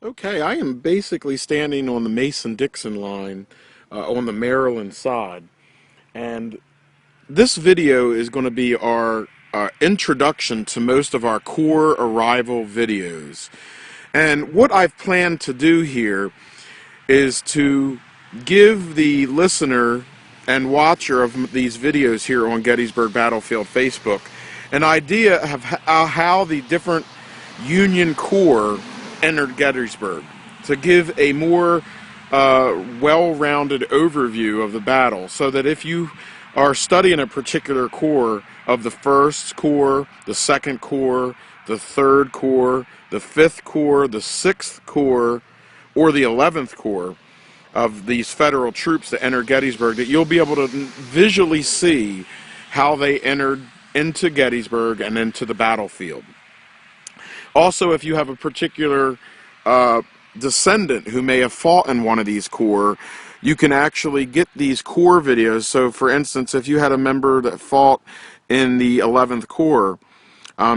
Okay, I am basically standing on the Mason-Dixon line on the Maryland side, and this video is going to be our introduction to most of our core arrival videos. And what I've planned to do here is to give the listener and watcher of these videos here on Gettysburg Battlefield Facebook an idea of how the different Union Corps entered Gettysburg, to give a more well-rounded overview of the battle, so that if you are studying a particular corps of the 1st Corps, the 2nd Corps, the 3rd Corps, the 5th Corps, the 6th Corps, or the 11th Corps of these federal troops that entered Gettysburg, that you'll be able to visually see how they entered into Gettysburg and into the battlefield. Also, if you have a particular descendant who may have fought in one of these corps, you can actually get these corps videos. So, for instance, if you had a member that fought in the 11th Corps,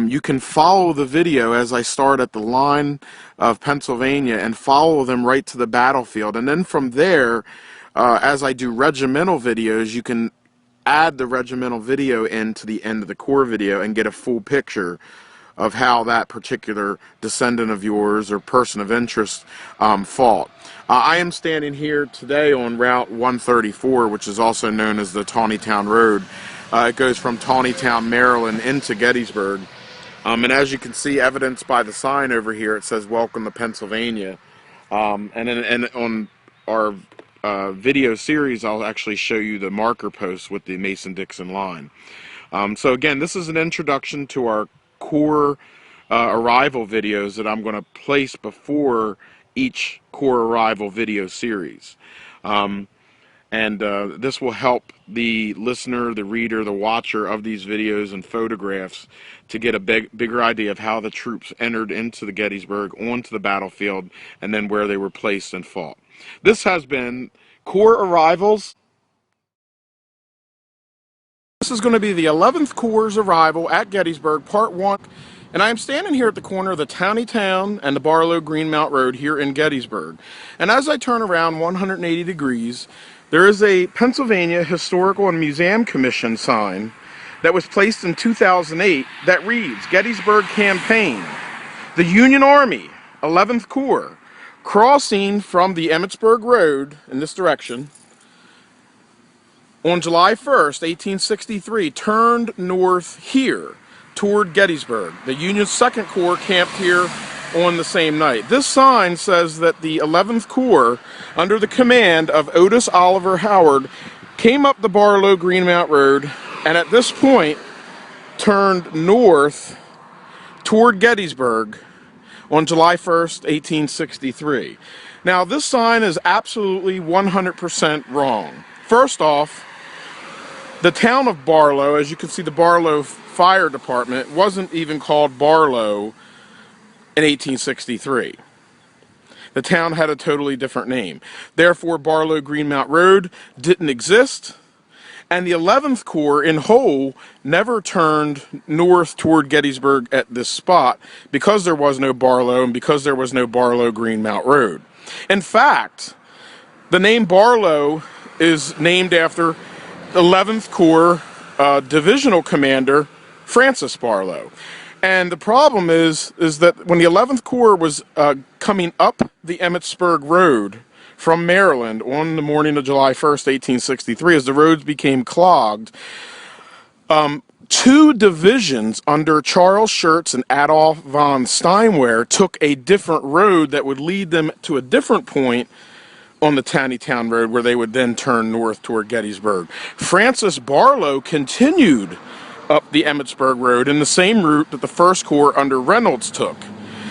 you can follow the video as I start at the line of Pennsylvania and follow them right to the battlefield. And then from there, as I do regimental videos, you can add the regimental video into the end of the core video and get a full picture of how that particular descendant of yours or person of interest fought. I am standing here today on Route 134, which is also known as the Taneytown Road. It goes from Taneytown, Maryland into Gettysburg. And as you can see, evidenced by the sign over here, it says "Welcome to Pennsylvania." And on our video series, I'll actually show you the marker post with the Mason-Dixon line. So again, this is an introduction to our core arrival videos that I'm going to place before each core arrival video series. This will help the listener, the reader, the watcher of these videos and photographs to get a bigger idea of how the troops entered into the Gettysburg, onto the battlefield, and then where they were placed and fought. This has been Core Arrivals. This is going to be the 11th Corps' arrival at Gettysburg, Part 1. And I am standing here at the corner of the Taneytown and the Barlow-Greenmount Road here in Gettysburg. And as I turn around 180 degrees, there is a Pennsylvania Historical and Museum Commission sign that was placed in 2008 that reads, "Gettysburg Campaign, the Union Army, 11th Corps, crossing from the Emmitsburg Road in this direction, on July 1st, 1863, turned north here toward Gettysburg. The Union's 2nd Corps camped here on the same night." This sign says that the 11th Corps, under the command of Otis Oliver Howard, came up the Barlow-Greenmount Road and at this point turned north toward Gettysburg on July 1st, 1863. Now, this sign is absolutely 100% wrong. First off, the town of Barlow, as you can see, the Barlow Fire Department wasn't even called Barlow in 1863. The town had a totally different name. Therefore, Barlow-Greenmount Road didn't exist, and the 11th Corps in whole never turned north toward Gettysburg at this spot because there was no Barlow and because there was no Barlow-Greenmount Road. In fact, the name Barlow is named after 11th Corps Divisional Commander Francis Barlow. And the problem is that when the 11th Corps was coming up the Emmitsburg Road from Maryland on the morning of July 1st, 1863, as the roads became clogged, two divisions under Charles Schurz and Adolph von Steinwehr took a different road that would lead them to a different point on the Taneytown Road, where they would then turn north toward Gettysburg. Francis Barlow continued up the Emmitsburg Road in the same route that the 1st Corps under Reynolds took.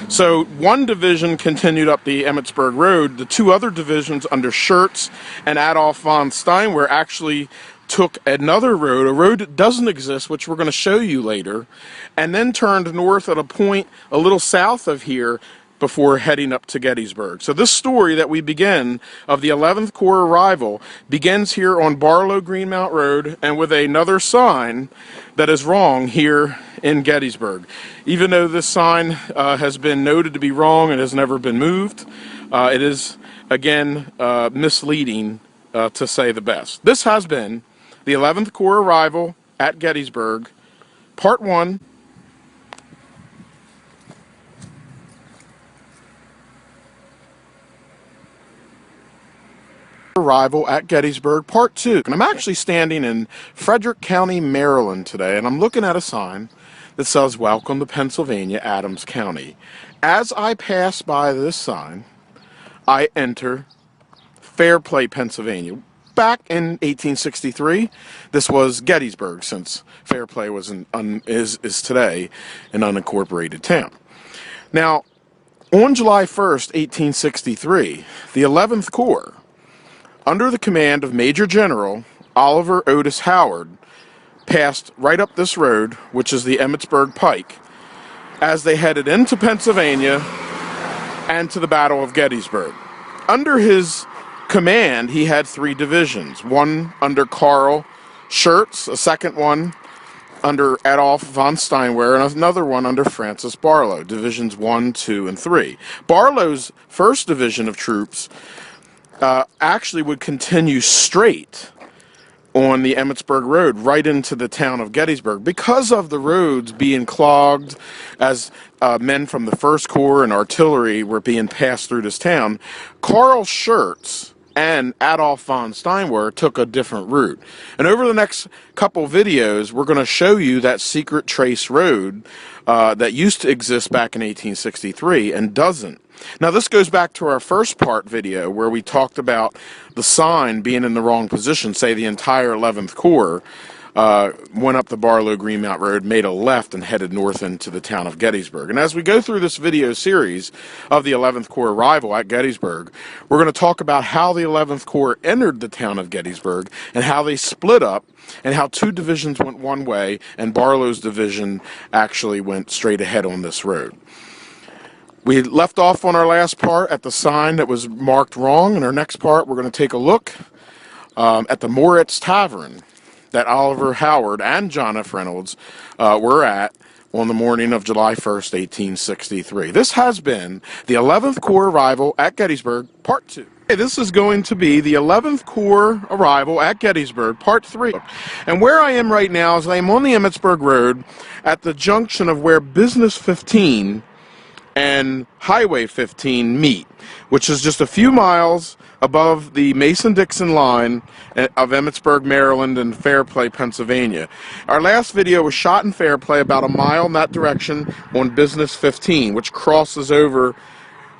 So one division continued up the Emmitsburg Road. The two other divisions under Schurz and Adolph von Steinwehr actually took another road, a road that doesn't exist, which we're going to show you later, and then turned north at a point a little south of here before heading up to Gettysburg. So this story that we begin of the 11th Corps arrival begins here on Barlow-Greenmount Road and with another sign that is wrong here in Gettysburg. Even though this sign has been noted to be wrong and has never been moved, it is, again, misleading to say the best. This has been the 11th Corps arrival at Gettysburg, Part 1. Arrival at Gettysburg, Part 2. And I'm actually standing in Frederick County, Maryland today, and I'm looking at a sign that says, "Welcome to Pennsylvania, Adams County." As I pass by this sign, I enter Fairplay, Pennsylvania. Back in 1863, this was Gettysburg, since Fairplay was is today an unincorporated town. Now, on July 1st, 1863, the 11th Corps, under the command of Major General Oliver Otis Howard, passed right up this road, which is the Emmitsburg Pike, as they headed into Pennsylvania and to the Battle of Gettysburg. Under his command, he had three divisions, one under Carl Schurz, a second one under Adolph von Steinwehr, and another one under Francis Barlow, divisions 1, 2, and 3. Barlow's first division of troops actually would continue straight on the Emmitsburg Road right into the town of Gettysburg because of the roads being clogged as men from the First Corps and artillery were being passed through this town. Carl Schurz and Adolf von Steinwehr took a different route. And over the next couple videos, we're going to show you that secret trace road that used to exist back in 1863 and doesn't. Now this goes back to our first part video where we talked about the sign being in the wrong position. Say the entire 11th Corps went up the Barlow-Greenmount Road, made a left, and headed north into the town of Gettysburg. And as we go through this video series of the 11th Corps arrival at Gettysburg, we're going to talk about how the 11th Corps entered the town of Gettysburg and how they split up and how two divisions went one way and Barlow's division actually went straight ahead on this road. We left off on our last part at the sign that was marked wrong. In our next part, we're going to take a look at the Moritz Tavern that Oliver Howard and John F. Reynolds were at on the morning of July 1st, 1863. This has been the 11th Corps arrival at Gettysburg, Part 2. This is going to be the 11th Corps arrival at Gettysburg, Part 3. And where I am right now is I am on the Emmitsburg Road at the junction of where Business 15 and Highway 15 meet, which is just a few miles above the Mason-Dixon line of Emmitsburg, Maryland, and Fairplay, Pennsylvania. Our last video was shot in Fairplay, about a mile in that direction, on Business 15, which crosses over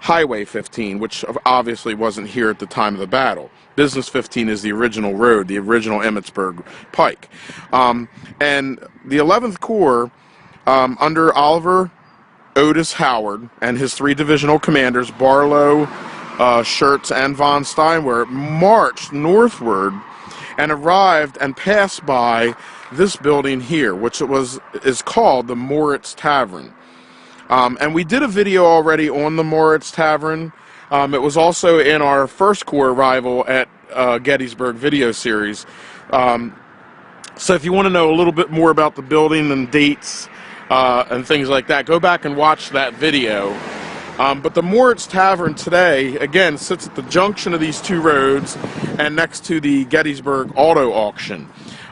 Highway 15, which obviously wasn't here at the time of the battle. Business 15 is the original road, the original Emmitsburg Pike. And the 11th Corps, under Oliver Otis Howard and his three divisional commanders, Barlow, Schurz, and von Steinwehr, marched northward and arrived and passed by this building here, which is called the Moritz Tavern. And we did a video already on the Moritz Tavern. It was also in our First Corps arrival at Gettysburg video series. So if you want to know a little bit more about the building and dates and things like that, go back and watch that video. But the Moritz Tavern today, again, sits at the junction of these two roads and next to the Gettysburg Auto Auction.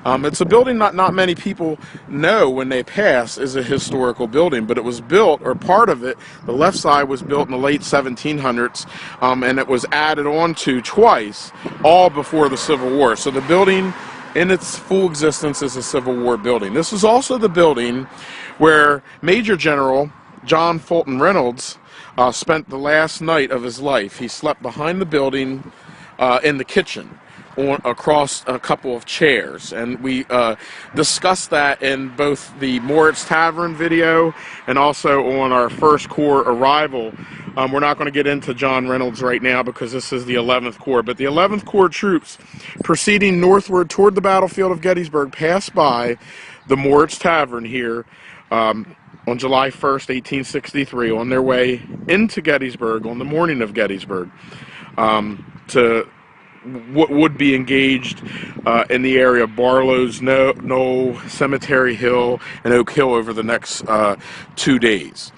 It's a building not many people know when they pass is a historical building, but it was built, or part of it, the left side was built in the late 1700s, and it was added on to twice, all before the Civil War. So the building in its full existence is a Civil War building. This is also the building where Major General John Fulton Reynolds spent the last night of his life. He slept behind the building in the kitchen across a couple of chairs, and we discussed that in both the Moritz Tavern video and also on our First Corps arrival. We're not going to get into John Reynolds right now because this is the 11th Corps, but the 11th Corps troops proceeding northward toward the battlefield of Gettysburg passed by the Moritz Tavern here on July 1st, 1863, on their way into Gettysburg on the morning of Gettysburg to what would be engaged in the area of Barlow's Knoll, Cemetery Hill, and Oak Hill over the next 2 days.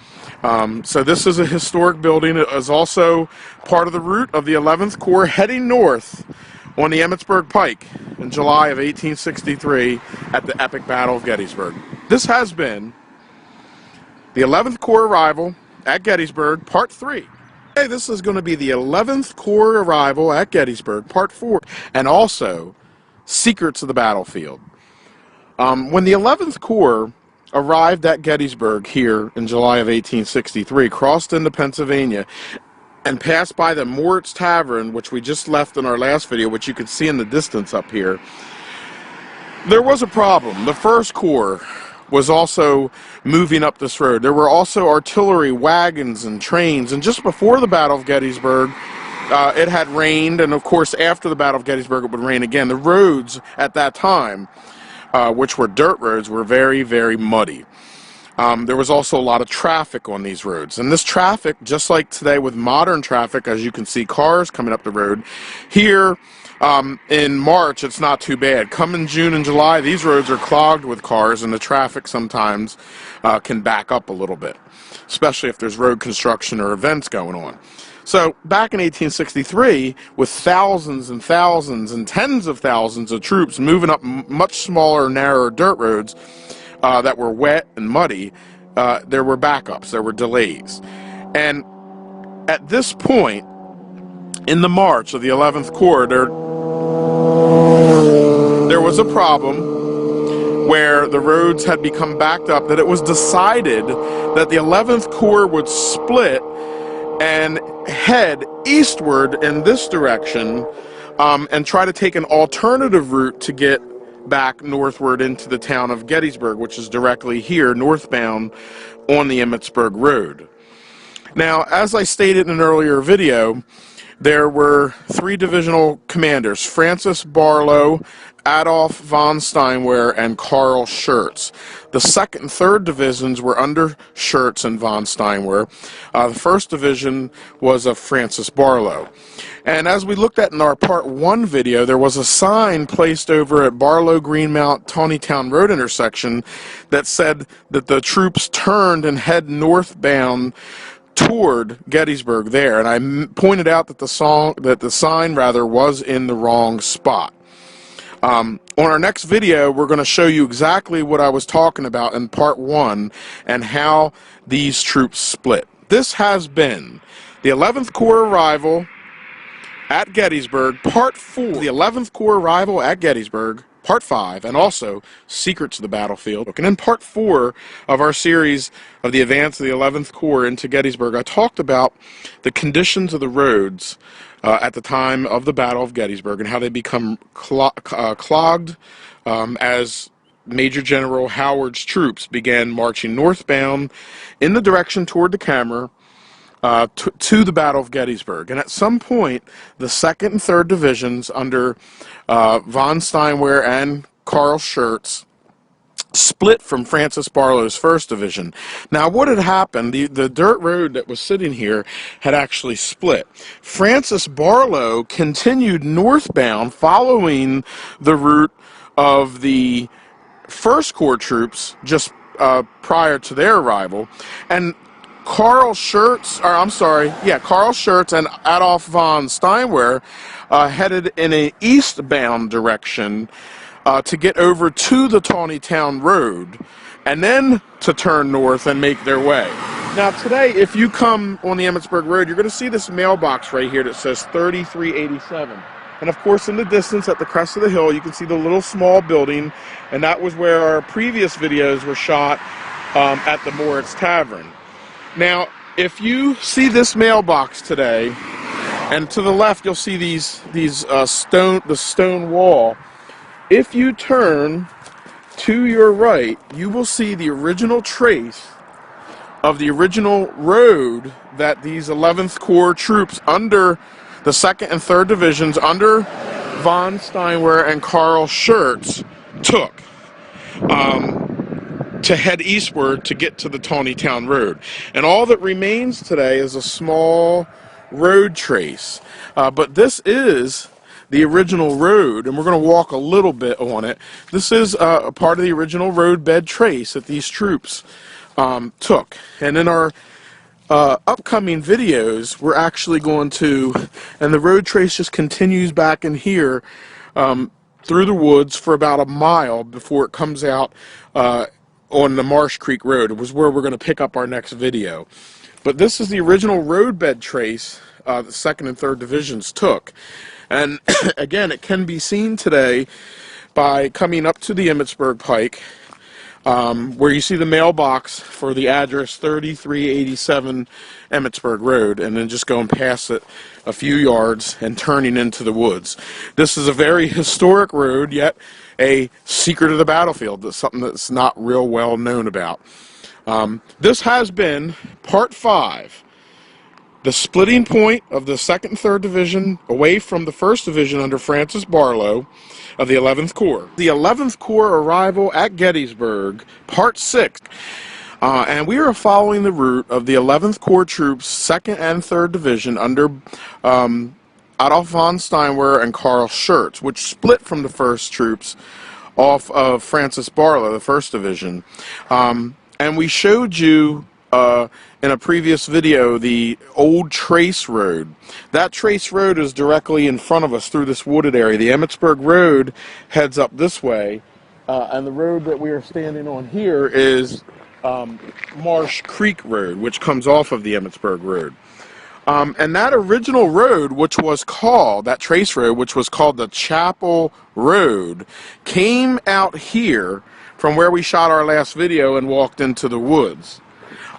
So this is a historic building. It is also part of the route of the 11th Corps heading north on the Emmitsburg Pike in July of 1863 at the epic Battle of Gettysburg. This has been the 11th Corps arrival at Gettysburg, Part 3. Hey, this is going to be the 11th Corps arrival at Gettysburg, Part 4, and also Secrets of the Battlefield. When the 11th Corps arrived at Gettysburg here in July of 1863, crossed into Pennsylvania, and passed by the Moritz Tavern, which we just left in our last video, which you can see in the distance up here, there was a problem. The First Corps was also moving up this road. There were also artillery wagons and trains, and just before the Battle of Gettysburg, it had rained, and of course after the Battle of Gettysburg it would rain again. The roads at that time, which were dirt roads, were very, very muddy. There was also a lot of traffic on these roads, and this traffic, just like today with modern traffic, as you can see cars coming up the road, here in March it's not too bad. Come in June and July, these roads are clogged with cars, and the traffic sometimes can back up a little bit, especially if there's road construction or events going on. So back in 1863, with thousands and thousands and tens of thousands of troops moving up much smaller, narrower dirt roads that were wet and muddy, there were backups, there were delays. And at this point in the march of the 11th Corps, there was a problem where the roads had become backed up, that it was decided that the 11th Corps would split and head eastward in this direction and try to take an alternative route to get back northward into the town of Gettysburg, which is directly here, northbound on the Emmitsburg Road. Now, as I stated in an earlier video, there were three divisional commanders: Francis Barlow, Adolf von Steinwehr, and Carl Schurz. The 2nd and 3rd divisions were under Schurz and von Steinwehr. The 1st division was of Francis Barlow. And as we looked at in our part 1 video, there was a sign placed over at Barlow Greenmount Tawnytown Road intersection that said that the troops turned and head northbound toward Gettysburg there, and I pointed out that the sign was in the wrong spot. On our next video, we're going to show you exactly what I was talking about in part 1 and how these troops split. This has been the 11th Corps arrival at Gettysburg, part 4, the 11th Corps arrival at Gettysburg, part 5, and also Secrets of the Battlefield. And in part 4 of our series of the advance of the 11th Corps into Gettysburg, I talked about the conditions of the roads at the time of the Battle of Gettysburg and how they become clogged as Major General Howard's troops began marching northbound in the direction toward the camera to the Battle of Gettysburg. And at some point, the 2nd and 3rd divisions under von Steinwehr and Carl Schurz split from Francis Barlow's 1st division. Now, what had happened, the dirt road that was sitting here had actually split. Francis Barlow continued northbound following the route of the 1st Corps troops just prior to their arrival, and Carl Schurz and Adolf von Steinwehr headed in an eastbound direction to get over to the Tawnytown Road and then to turn north and make their way. Now today, if you come on the Emmitsburg Road, you're going to see this mailbox right here that says 3387. And of course, in the distance at the crest of the hill, you can see the little small building, and that was where our previous videos were shot at the Moritz Tavern. Now, if you see this mailbox today, and to the left you'll see the stone wall. If you turn to your right, you will see the original trace of the original road that these 11th Corps troops under the 2nd and 3rd divisions under von Steinwehr and Carl Schurz took to head eastward to get to the Tawnytown Road. And all that remains today is a small road trace. But this is the original road, and we're going to walk a little bit on it. This is a part of the original road bed trace that these troops took. And in our upcoming videos, we're actually going to, and the road trace just continues back in here through the woods for about a mile before it comes out on the Marsh Creek Road. It was where we're going to pick up our next video. But this is the original roadbed trace the 2nd and 3rd divisions took. And again, it can be seen today by coming up to the Emmitsburg Pike, where you see the mailbox for the address 3387 Emmitsburg Road, and then just going past it a few yards and turning into the woods. This is a very historic road, yet a secret of the battlefield. That's something that's not real well known about. This has been part 5. The splitting point of the 2nd and 3rd Division away from the 1st Division under Francis Barlow of the 11th Corps. The 11th Corps arrival at Gettysburg, Part 6. And we are following the route of the 11th Corps troops, 2nd and 3rd Division under Adolf von Steinwehr and Carl Schurz, which split from the 1st troops off of Francis Barlow, the 1st Division. And we showed you in a previous video, the old Trace Road. That Trace Road is directly in front of us through this wooded area. The Emmitsburg Road heads up this way, and the road that we are standing on here is Marsh Creek Road, which comes off of the Emmitsburg Road. And that original road, which was called, that Trace Road, which was called the Chapel Road, came out here from where we shot our last video and walked into the woods.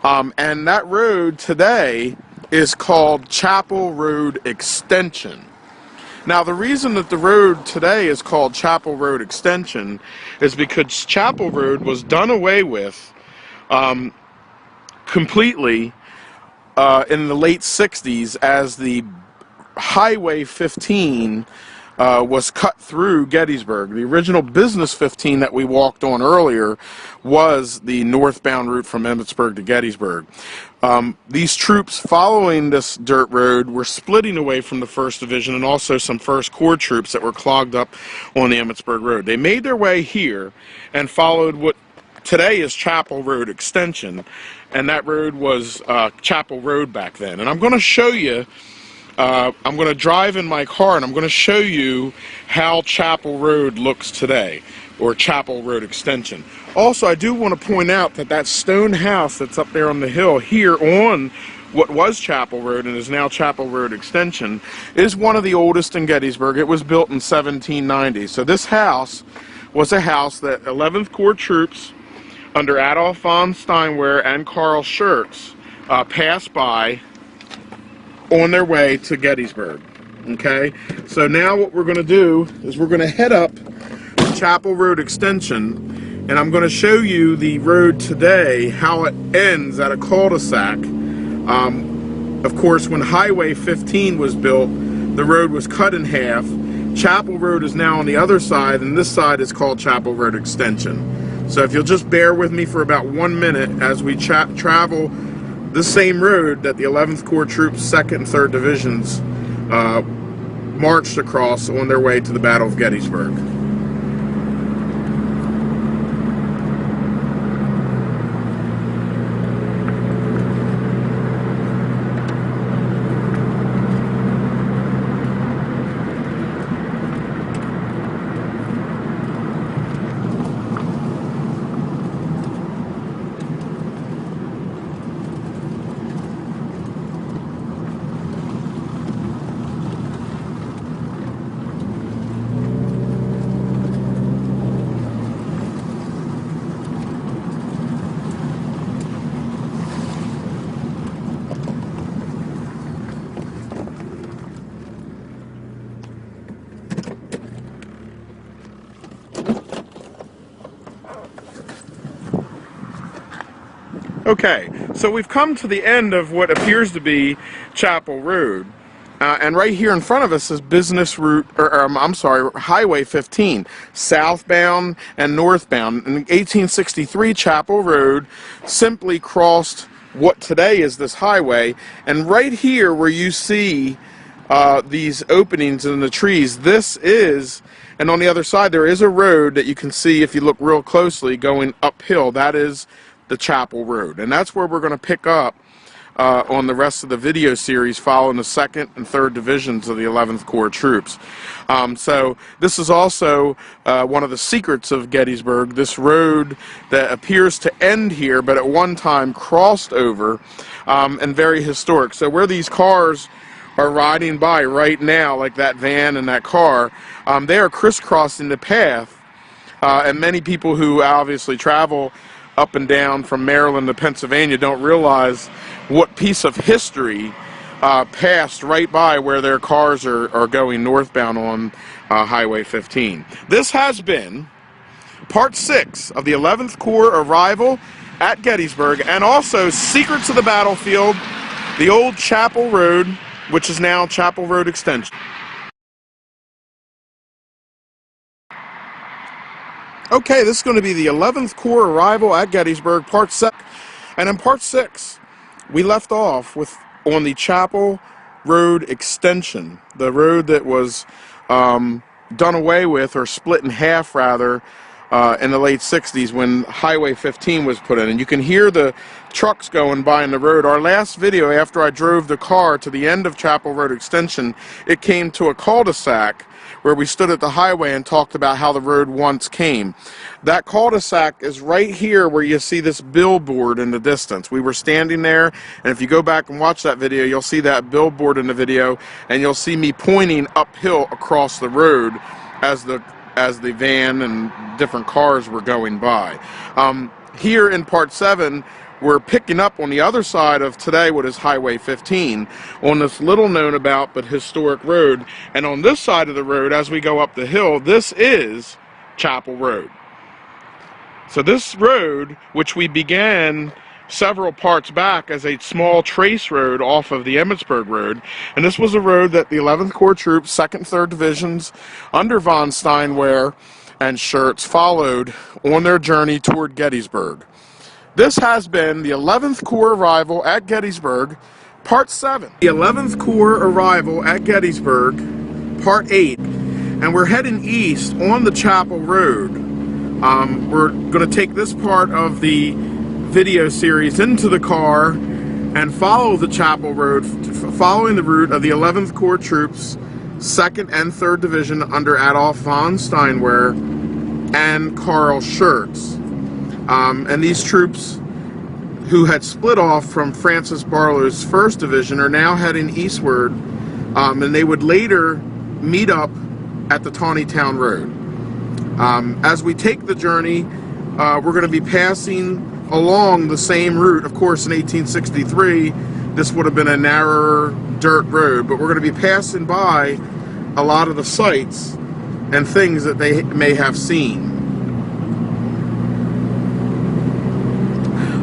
And that road today is called Chapel Road Extension. Now, the reason that the road today is called Chapel Road Extension is because Chapel Road was done away with completely in the late 60s as the Highway 15 was cut through Gettysburg. The original Business 15 that we walked on earlier was the northbound route from Emmitsburg to Gettysburg. These troops following this dirt road were splitting away from the 1st Division and also some 1st Corps troops that were clogged up on the Emmitsburg Road. They made their way here and followed what today is Chapel Road Extension, and that road was Chapel Road back then. And I'm going to show you, I'm going to drive in my car and I'm going to show you how Chapel Road looks today, or Chapel Road Extension. Also, I do want to point out that that stone house that's up there on the hill here on what was Chapel Road and is now Chapel Road Extension is one of the oldest in Gettysburg. It was built in 1790. So this house was a house that 11th Corps troops under Adolf von Steinwehr and Carl Schurz passed by on their way to Gettysburg. Okay, so now what we're going to do is we're going to head up Chapel Road Extension, and I'm going to show you the road today, how it ends at a cul-de-sac. Of course, when Highway 15 was built, the road was cut in half. Chapel Road is now on the other side, and this side is called Chapel Road Extension. So if you'll just bear with me for about 1 minute as we travel the same road that the 11th Corps troops, 2nd and 3rd Divisions marched across on their way to the Battle of Gettysburg. Okay, so we've come to the end of what appears to be Chapel Road, and right here in front of us is Business Route, I'm sorry, Highway 15, southbound and northbound. In 1863, Chapel Road simply crossed what today is this highway, and right here where you see these openings in the trees, this is, and on the other side there is a road that you can see if you look real closely going uphill. That is the Chapel Road, and that's where we're going to pick up on the rest of the video series following the 2nd and 3rd Divisions of the 11th Corps troops. So this is also one of the secrets of Gettysburg, this road that appears to end here but at one time crossed over, and very historic. So where these cars are riding by right now, like that van and that car, they are crisscrossing the path, and many people who obviously travel up and down from Maryland to Pennsylvania don't realize what piece of history passed right by where their cars are going northbound on Highway 15. This has been Part 6 of the 11th Corps arrival at Gettysburg, and also Secrets of the Battlefield, the old Chapel Road, which is now Chapel Road Extension. Okay, this is going to be the 11th Corps arrival at Gettysburg, Part 6. And in Part 6, we left off with on the Chapel Road Extension, the road that was done away with, or split in half rather, in the late 60s when Highway 15 was put in. And you can hear the trucks going by in the road. Our last video, after I drove the car to the end of Chapel Road Extension, it came to a cul-de-sac where we stood at the highway and talked about how the road once came. That cul-de-sac is right here where you see this billboard in the distance. We were standing there, and if you go back and watch that video, you'll see that billboard in the video, and you'll see me pointing uphill across the road as the van and different cars were going by. Here in part 7, we're picking up on the other side of today what is Highway 15 on this little known about but historic road. And on this side of the road, as we go up the hill, this is Chapel Road. So this road, which we began several parts back as a small trace road off of the Emmitsburg Road, and this was a road that the 11th Corps troops, 2nd and 3rd Divisions under von Steinwehr and Schurz followed on their journey toward Gettysburg. This has been the 11th Corps arrival at Gettysburg, Part 7. The 11th Corps arrival at Gettysburg, Part 8. And we're heading east on the Chapel Road. We're going to take this part of the video series into the car and follow the Chapel Road, following the route of the 11th Corps troops, 2nd and 3rd Division under Adolf von Steinwehr and Karl Schurz. And these troops who had split off from Francis Barlow's 1st Division are now heading eastward, and they would later meet up at the Taneytown Road. As we take the journey, we're going to be passing along the same route. Of course, in 1863, this would have been a narrower dirt road, but we're going to be passing by a lot of the sites and things that they may have seen.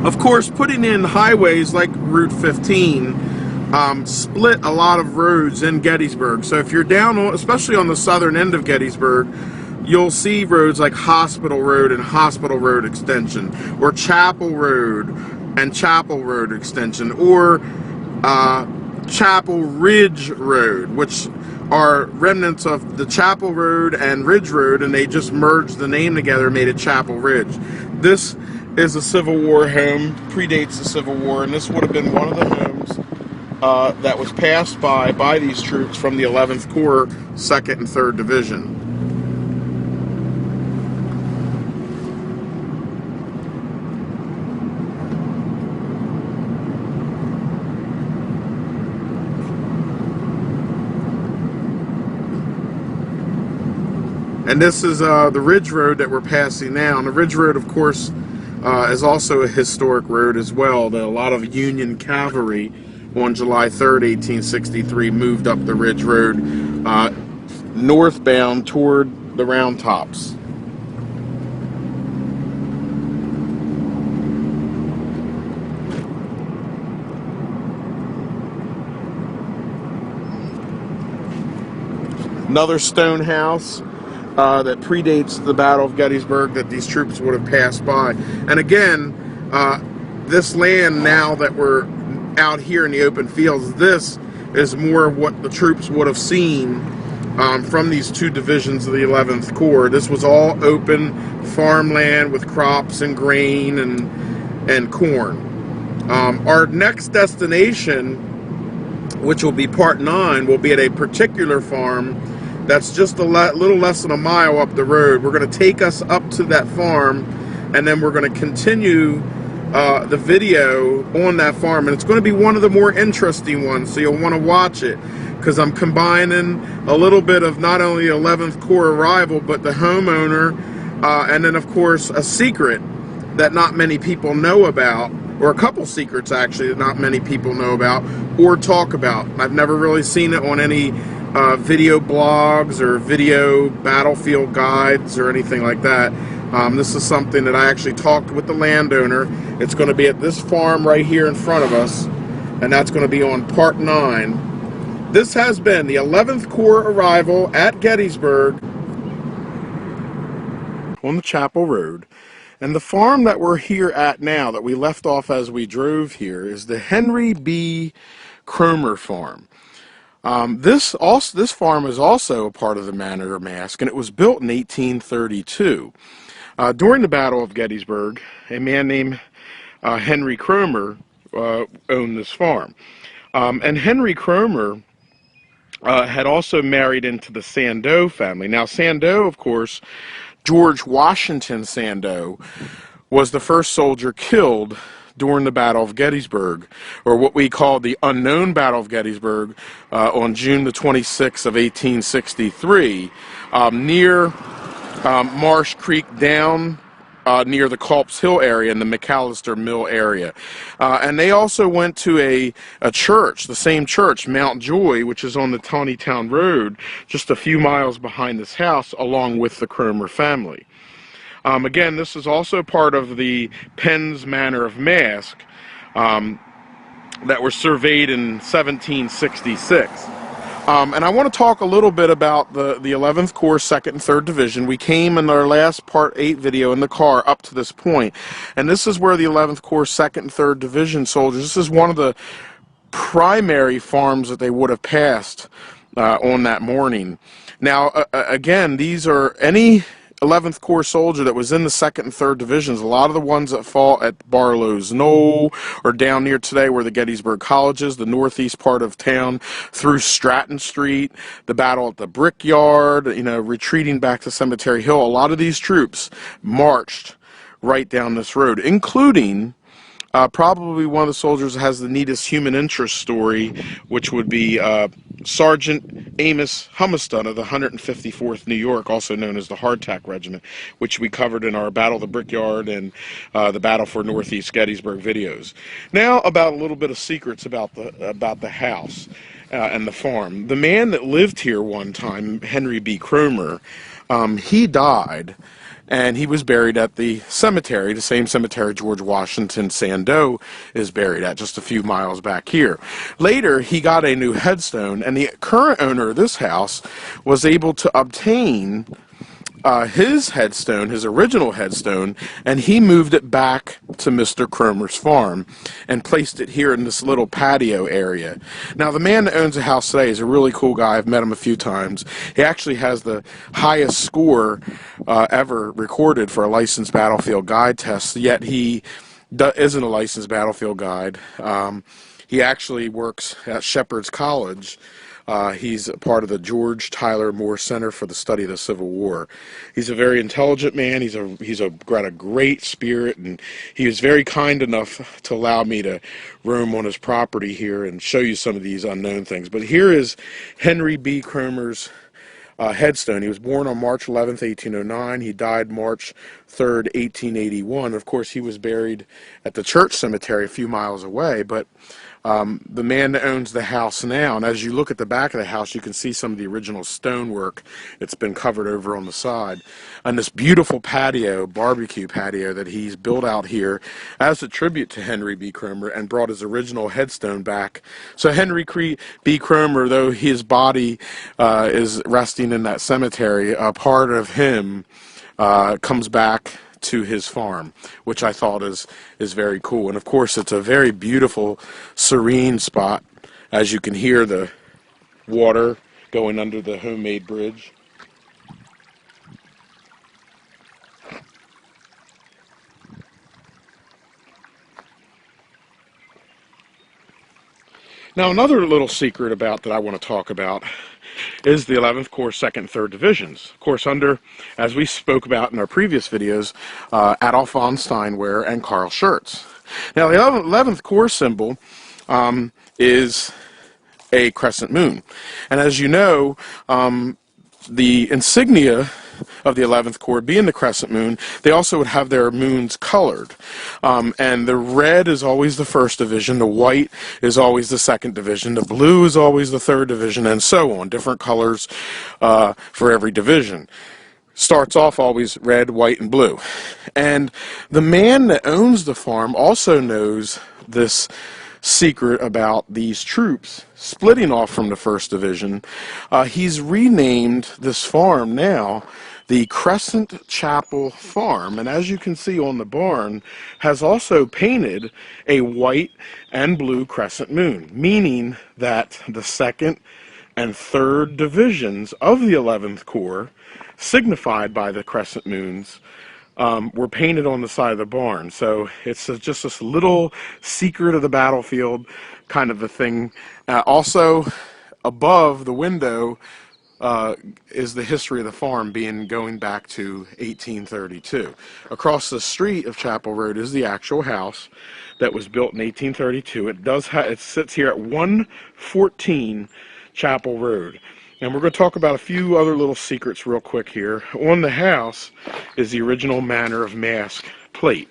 Of course, putting in highways like Route 15 split a lot of roads in Gettysburg. So if you're down, especially on the southern end of Gettysburg, you'll see roads like Hospital Road and Hospital Road Extension, or Chapel Road and Chapel Road Extension, or Chapel Ridge Road, which are remnants of the Chapel Road and Ridge Road, and they just merged the name together and made it Chapel Ridge. This is a Civil War home, predates the Civil War, and this would have been one of the homes that was passed by these troops from the 11th Corps, 2nd and 3rd Division. And this is the Ridge Road that we're passing now. And the Ridge Road, of course, is also a historic road as well. That a lot of Union cavalry on July 3rd, 1863 moved up the Ridge Road northbound toward the Round Tops. Another stone house that predates the Battle of Gettysburg that these troops would have passed by. And again, this land now that we're out here in the open fields, this is more of what the troops would have seen from these two divisions of the 11th Corps. This was all open farmland with crops and grain and corn. Our next destination, which will be Part 9, will be at a particular farm that's just a little less than a mile up the road. We're going to take us up to that farm, and then we're going to continue the video on that farm. And it's going to be one of the more interesting ones, so you'll want to watch it, because I'm combining a little bit of not only 11th Corps arrival, but the homeowner, and then, of course, a secret that not many people know about, or a couple secrets, actually, that not many people know about or talk about. I've never really seen it on any video blogs or video battlefield guides or anything like that. This is something that I actually talked with the landowner. It's going to be at this farm right here in front of us, and that's going to be on Part 9. This has been the 11th Corps arrival at Gettysburg on the Chapel Road. And the farm that we're here at now, that we left off as we drove here, is the Henry B. Cromer farm. This farm is also a part of the Manor Mask, and it was built in 1832. During the Battle of Gettysburg, a man named Henry Cromer owned this farm. And Henry Cromer had also married into the Sandeau family. Now, Sandeau, of course, George Washington Sandeau, was the first soldier killed during the Battle of Gettysburg, or what we call the unknown Battle of Gettysburg, on June the 26th of 1863, near Marsh Creek down near the Culp's Hill area in the McAllister Mill area. And they also went to a church, the same church, Mount Joy, which is on the Tawnytown Road, just a few miles behind this house, along with the Cromer family. Again, this is also part of the Penn's Manor of Mask that were surveyed in 1766. And I want to talk a little bit about the 11th Corps 2nd and 3rd Division. We came in our last Part 8 video in the car up to this point, and this is where the 11th Corps 2nd and 3rd Division soldiers, this is one of the primary farms that they would have passed on that morning. Now, again, these are any 11th Corps soldier that was in the 2nd and 3rd Divisions. A lot of the ones that fought at Barlow's Knoll or down near today where the Gettysburg College is, the northeast part of town, through Stratton Street, the battle at the Brickyard, you know, retreating back to Cemetery Hill. A lot of these troops marched right down this road, including probably one of the soldiers that has the neatest human interest story, which would be Sergeant Amos Humiston of the 154th New York, also known as the Hardtack Regiment, which we covered in our Battle of the Brickyard and the Battle for Northeast Gettysburg videos. Now about a little bit of secrets about the house and the farm. The man that lived here one time, Henry B. Cromer, he died. And he was buried at the cemetery, the same cemetery George Washington Sandeau is buried at, just a few miles back here. Later, he got a new headstone, and the current owner of this house was able to obtain his headstone, his original headstone, and he moved it back to Mr. Cromer's farm and placed it here in this little patio area. Now, the man that owns the house today is a really cool guy. I've met him a few times. He actually has the highest score ever recorded for a licensed battlefield guide test, yet he isn't a licensed battlefield guide. He actually works at Shepherd's College. He's a part of the George Tyler Moore Center for the Study of the Civil War. He's a very intelligent man. He's got a great spirit, and he was very kind enough to allow me to roam on his property here and show you some of these unknown things. But here is Henry B. Cromer's headstone. He was born on March 11th, 1809. He died March 3rd, 1881. Of course, he was buried at the church cemetery a few miles away, but the man that owns the house now, and as you look at the back of the house, you can see some of the original stonework. It's been covered over on the side. And this beautiful patio, barbecue patio, that he's built out here as a tribute to Henry B. Cromer and brought his original headstone back. So Henry B. Cromer, though his body is resting in that cemetery, a part of him comes back to his farm, which I thought is very cool. And of course, it's a very beautiful, serene spot, as you can hear the water going under the homemade bridge. Now, another little secret about that I want to talk about is the 11th Corps 2nd and 3rd Divisions. Of course, under, as we spoke about in our previous videos, Adolf von Steinwehr and Carl Schurz. Now, the 11th Corps symbol is a crescent moon. And as you know, the insignia of the 11th Corps being the crescent moon, they also would have their moons colored. And the red is always the 1st Division, the white is always the 2nd Division, the blue is always the 3rd Division, and so on. Different colors for every division. Starts off always red, white, and blue. And the man that owns the farm also knows this secret about these troops splitting off from the 1st Division. He's renamed this farm now the Crescent Chapel Farm, and as you can see on the barn, has also painted a white and blue crescent moon, meaning that the 2nd and 3rd Divisions of the 11th Corps, signified by the crescent moons, were painted on the side of the barn. So it's just this little secret of the battlefield kind of a thing. Also, above the window is the history of the farm being going back to 1832. Across the street of Chapel Road is the actual house that was built in 1832. It sits here at 114 Chapel Road. And we're going to talk about a few other little secrets real quick here. On the house is the original Manor of Mask plate.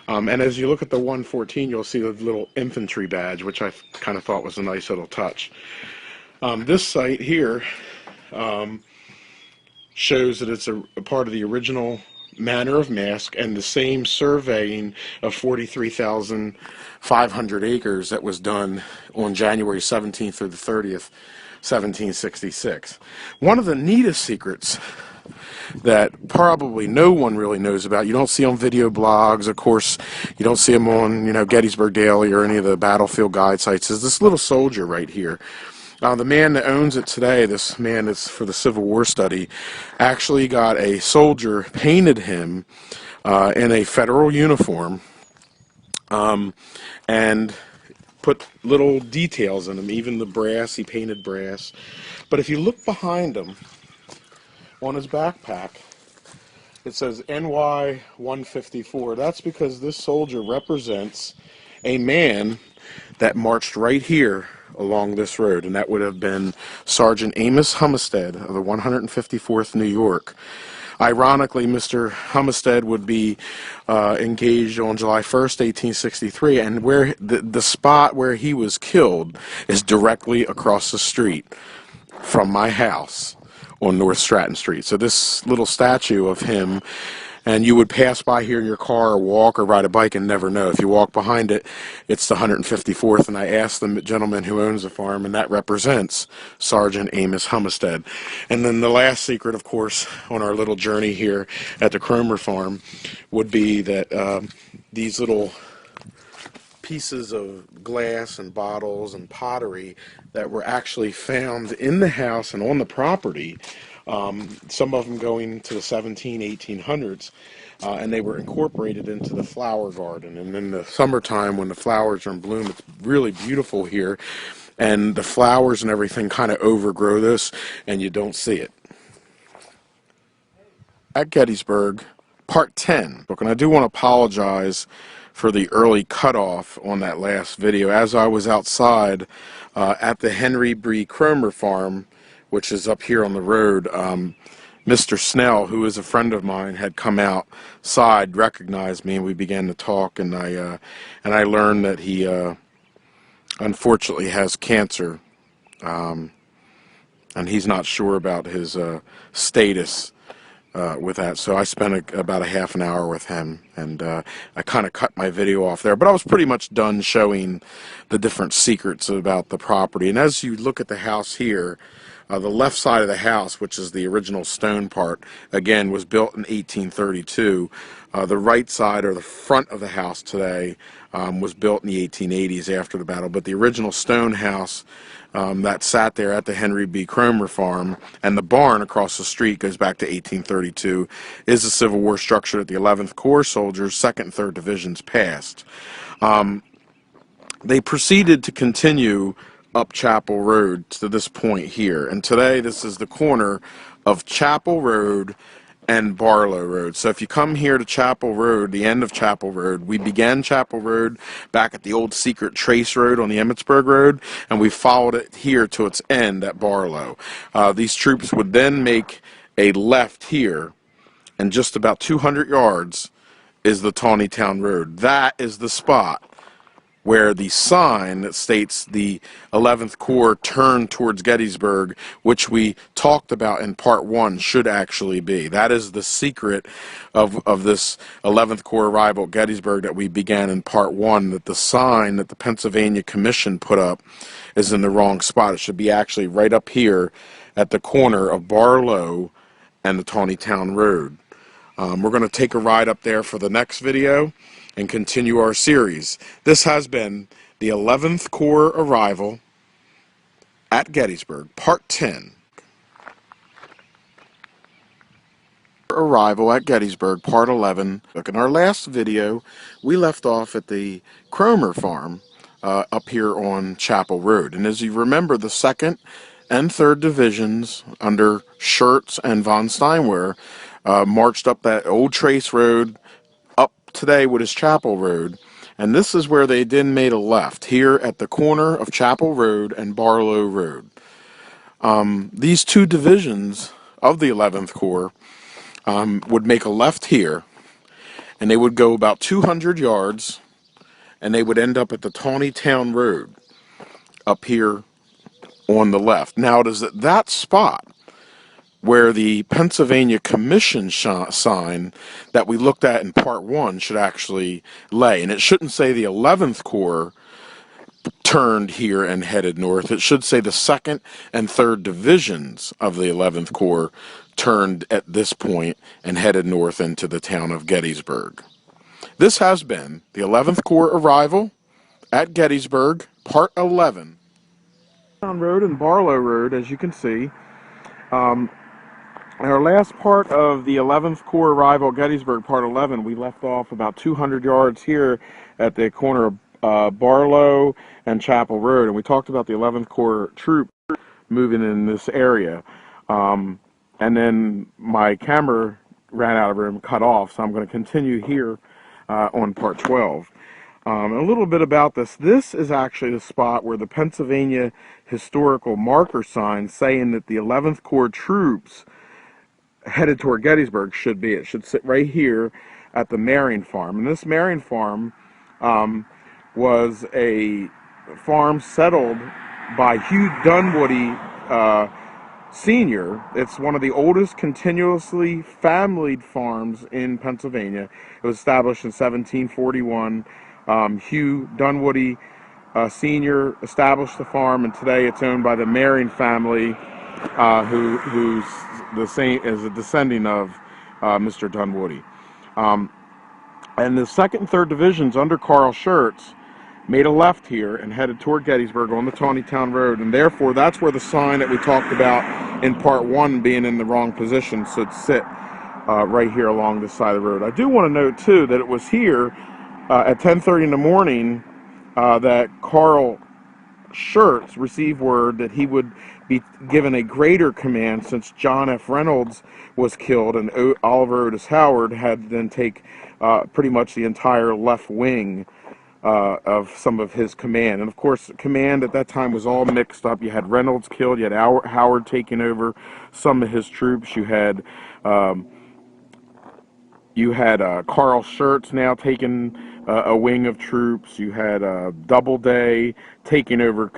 And as you look at the 114, you'll see the little infantry badge, which I kind of thought was a nice little touch. This site here shows that it's a part of the original Manor of Mask and the same surveying of 43,500 acres that was done on January 17th through the 30th, 1766. One of the neatest secrets that probably no one really knows about, you don't see on video blogs, of course, you don't see them on, Gettysburg Daily or any of the battlefield guide sites, is this little soldier right here. The man that owns it today, this man that's for the Civil War study, actually got a soldier, painted him in a federal uniform, and put little details in him, even the brass, he painted brass. But if you look behind him, on his backpack, it says NY 154. That's because this soldier represents a man that marched right here along this road, and that would have been Sergeant Amos Humstead of the 154th New York. Ironically, Mr. Humstead would be engaged on July 1st, 1863, and where the spot where he was killed is directly across the street from my house on North Stratton Street. So this little statue of him, and you would pass by here in your car or walk or ride a bike and never know. If you walk behind it, it's the 154th, and I asked the gentleman who owns the farm, and that represents Sergeant Amos Humstead. And then the last secret, of course, on our little journey here at the Cromer farm would be that these little pieces of glass and bottles and pottery that were actually found in the house and on the property, some of them going to the 1800s, and they were incorporated into the flower garden. And in the summertime, when the flowers are in bloom, it's really beautiful here, and the flowers and everything kind of overgrow this, and you don't see it. At Gettysburg, Part 10. And I do want to apologize for the early cutoff on that last video. As I was outside at the Henry B. Cromer farm, which is up here on the road, Mr. Snell, who is a friend of mine, had come outside, recognized me, and we began to talk, and I learned that he unfortunately has cancer, and he's not sure about his status with that. So I spent about a half an hour with him, and I kind of cut my video off there, but I was pretty much done showing the different secrets about the property. And as you look at the house here, the left side of the house, which is the original stone part, again was built in 1832. The right side, or the front of the house today, was built in the 1880s after the battle, but the original stone house that sat there at the Henry B. Cromer farm, and the barn across the street goes back to 1832, is a Civil War structure that the 11th Corps soldiers, 2nd and 3rd Divisions passed. They proceeded to continue up Chapel Road to this point here, and today this is the corner of Chapel Road and Barlow Road. So if you come here to Chapel Road, the end of Chapel Road, we began Chapel Road back at the old secret trace road on the Emmitsburg Road, and we followed it here to its end at Barlow. These troops would then make a left here, and just about 200 yards is the Taneytown Road. That is the spot where the sign that states the 11th Corps turned towards Gettysburg, which we talked about in Part 1, should actually be. That is the secret of this 11th Corps arrival at Gettysburg that we began in Part 1, that the sign that the Pennsylvania Commission put up is in the wrong spot. It should be actually right up here at the corner of Barlow and the Taneytown Road. We're going to take a ride up there for the next video and continue our series. This has been the 11th Corps arrival at Gettysburg, Part 10. Arrival at Gettysburg, Part 11. In our last video, we left off at the Cromer farm up here on Chapel Road. And as you remember, the 2nd and 3rd Divisions under Schurz and von Steinwehr marched up that old Trace Road up today what is Chapel Road. And this is where they then made a left, here at the corner of Chapel Road and Barlow Road. These two divisions of the 11th Corps would make a left here, and they would go about 200 yards, and they would end up at the Taneytown Road up here on the left. Now, it is at that spot where the Pennsylvania Commission sign that we looked at in Part 1 should actually lay. And it shouldn't say the 11th Corps turned here and headed north. It should say the 2nd and 3rd Divisions of the 11th Corps turned at this point and headed north into the town of Gettysburg. This has been the 11th Corps Arrival at Gettysburg, Part 11. Town Road and Barlow Road, as you can see. Our last part of the 11th Corps Arrival at Gettysburg, Part 11, we left off about 200 yards here at the corner of Barlow and Chapel Road, and we talked about the 11th Corps troop moving in this area. And then my camera ran out of room, cut off, so I'm going to continue here on Part 12. A little bit about this. This is actually the spot where the Pennsylvania historical marker sign saying that the 11th Corps troops headed toward Gettysburg should be. It should sit right here at the Marion Farm. And this Marion Farm was a farm settled by Hugh Dunwoody Sr. It's one of the oldest continuously familied farms in Pennsylvania. It was established in 1741. Hugh Dunwoody Sr. established the farm, and today it's owned by the Marion family, who's the same as a descendant of Mr. Dunwoody. And the 2nd and 3rd Divisions under Carl Schurz made a left here and headed toward Gettysburg on the Taneytown Road, and therefore that's where the sign that we talked about in Part 1 being in the wrong position should sit right here along this side of the road. I do want to note too that it was here at 10:30 in the morning that Carl Schurz received word that he would be given a greater command, since John F. Reynolds was killed and Oliver Otis Howard had to then take pretty much the entire left wing of some of his command. And of course, command at that time was all mixed up. You had Reynolds killed, you had Howard taking over some of his troops, you had Carl Schurz now taking a wing of troops, you had Doubleday taking over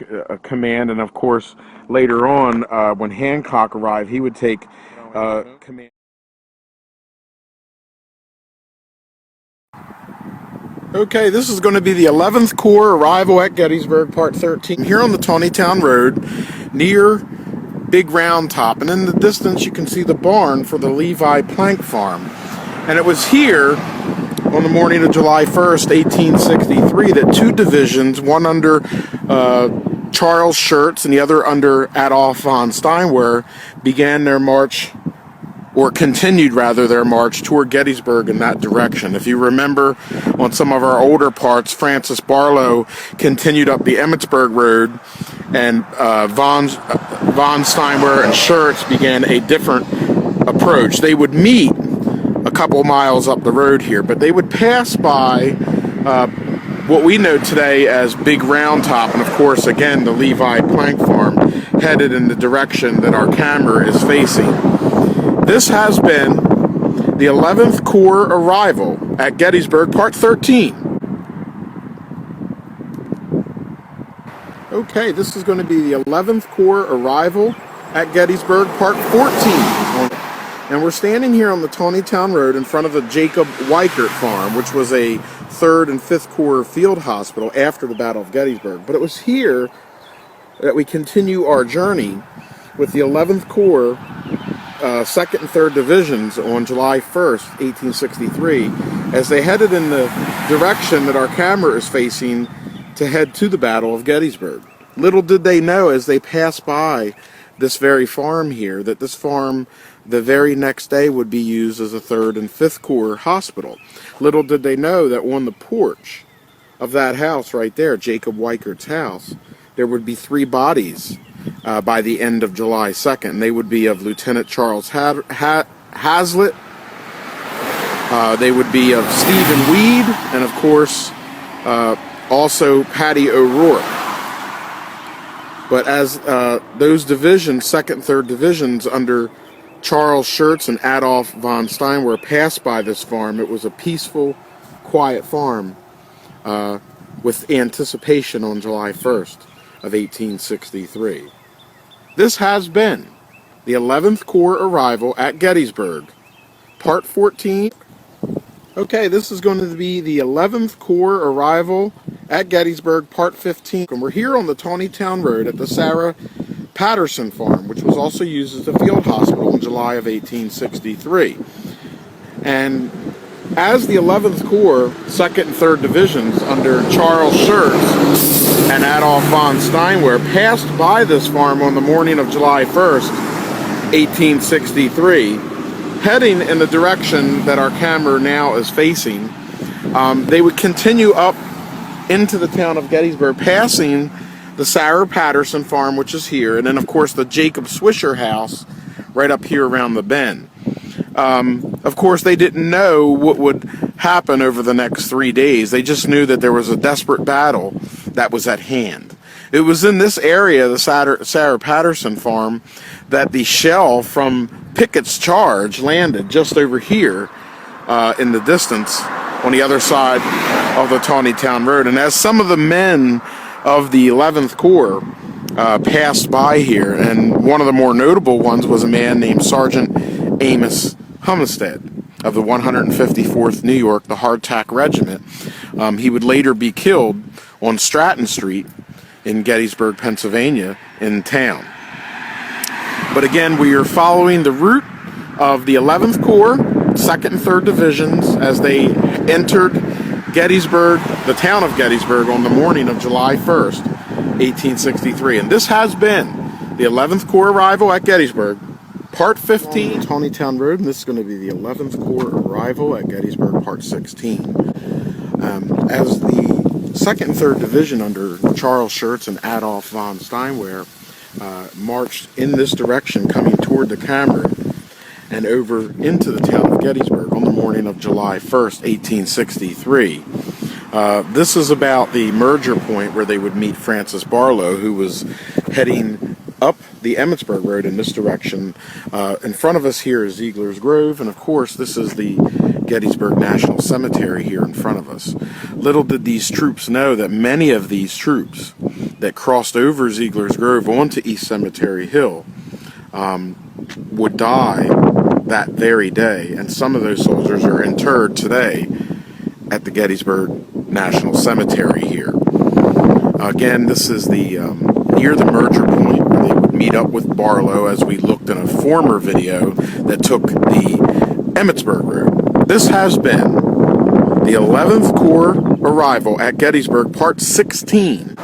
command, and of course later on when Hancock arrived, he would take command. Okay, this is going to be the 11th Corps Arrival at Gettysburg, Part 13. Here on the Taneytown Road, near Big Round Top, and in the distance you can see the barn for the Levi Plank Farm. And it was here on the morning of July 1st, 1863, that two divisions, one under Charles Schurz and the other under Adolph von Steinwehr, began their march, or continued rather their march toward Gettysburg in that direction. If you remember, on some of our older parts, Francis Barlow continued up the Emmitsburg Road, and von Steinwehr and Schurz began a different approach. They would meet a couple miles up the road here, but they would pass by what we know today as Big Round Top, and of course again the Levi Plank Farm, headed in the direction that our camera is facing. This has been the 11th Corps Arrival at Gettysburg, Part 13. Okay, this is going to be the 11th Corps Arrival at Gettysburg, Part 14. And we're standing here on the Taneytown Road in front of the Jacob Weichert Farm, which was a 3rd and 5th Corps field hospital after the Battle of Gettysburg. But it was here that we continue our journey with the 11th Corps 2nd and 3rd Divisions on July 1st, 1863, as they headed in the direction that our camera is facing to head to the Battle of Gettysburg. Little did they know as they passed by this very farm here that this farm the very next day would be used as a 3rd and 5th Corps hospital. Little did they know that on the porch of that house right there, Jacob Weikert's house, there would be 3 bodies by the end of July 2nd. They would be of Lieutenant Charles Hazlitt, they would be of Stephen Weed, and of course also Patty O'Rourke. But as those divisions, 2nd and 3rd divisions under Charles Schurz and Adolf von Steinwehr passed by this farm, it was a peaceful, quiet farm with anticipation on July 1st of 1863. This has been the 11th Corps arrival at Gettysburg, Part 14. Okay, this is going to be the 11th Corps arrival at Gettysburg, Part 15. And we're here on the Taneytown Road at the Sarah Patterson Farm, which was also used as a field hospital in July of 1863. And as the 11th Corps, 2nd and 3rd Divisions under Charles Schurz and Adolf von Steinwehr passed by this farm on the morning of July 1st, 1863, heading in the direction that our camera now is facing, they would continue up into the town of Gettysburg, passing the Sarah Patterson farm, which is here, and then of course the Jacob Swisher house right up here around the bend. Of course, they didn't know what would happen over the next 3 days. They just knew that there was a desperate battle that was at hand. It was in this area, the Sarah Patterson farm, that the shell from Pickett's charge landed just over here in the distance on the other side of the Taneytown Road. And as some of the men of the 11th Corps passed by here, and one of the more notable ones was a man named Sergeant Amos Humstead of the 154th New York, the Hardtack Regiment. He would later be killed on Stratton Street in Gettysburg, Pennsylvania, in town. But again, we are following the route of the 11th Corps, 2nd and 3rd Divisions, as they entered Gettysburg, the town of Gettysburg, on the morning of July 1st, 1863. And this has been the 11th Corps arrival at Gettysburg, Part 15, Taneytown Road, and this is going to be the 11th Corps arrival at Gettysburg, Part 16. As the 2nd and 3rd Division under Charles Schurz and Adolf von Steinwehr marched in this direction, coming toward the camera and over into the town of Gettysburg on the morning of July 1st, 1863. This is about the merger point where they would meet Francis Barlow, who was heading up the Emmitsburg Road in this direction. In front of us here is Ziegler's Grove, and of course this is the Gettysburg National Cemetery here in front of us. Little did these troops know that many of these troops that crossed over Ziegler's Grove onto East Cemetery Hill would die that very day, and some of those soldiers are interred today at the Gettysburg National Cemetery here. Again, this is the near the merger point where they would meet up with Barlow, as we looked in a former video that took the Emmitsburg Road. This has been the 11th Corps arrival at Gettysburg, Part 16.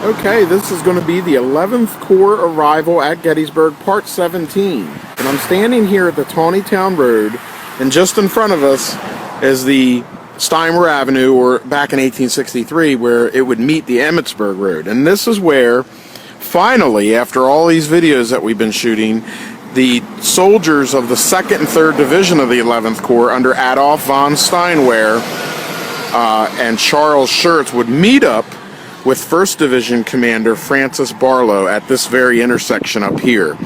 Okay, this is going to be the 11th Corps arrival at Gettysburg, Part 17. And I'm standing here at the Taneytown Road, and just in front of us is the Steinwehr Avenue, or back in 1863, where it would meet the Emmitsburg Road. And this is where, finally, after all these videos that we've been shooting, the soldiers of the 2nd and 3rd Division of the 11th Corps under Adolf von Steinwehr and Charles Schurz would meet up with 1st Division Commander Francis Barlow at this very intersection up here.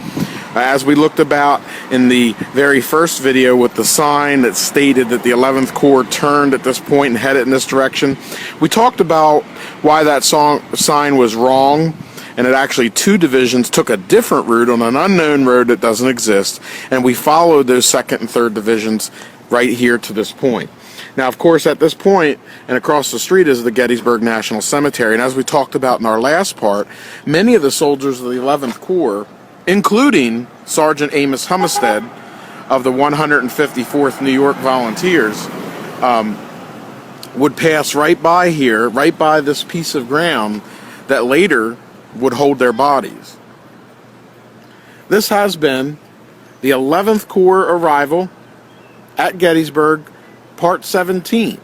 As we looked about in the very first video with the sign that stated that the 11th Corps turned at this point and headed in this direction, we talked about why that sign was wrong, and that actually 2 divisions took a different route on an unknown road that doesn't exist, and we followed those 2nd and 3rd Divisions right here to this point. Now, of course, at this point and across the street is the Gettysburg National Cemetery, and as we talked about in our last part, many of the soldiers of the 11th Corps, including Sergeant Amos Humstead of the 154th New York Volunteers, would pass right by here, right by this piece of ground that later would hold their bodies. This has been The 11th Corps arrival at Gettysburg, Part 17.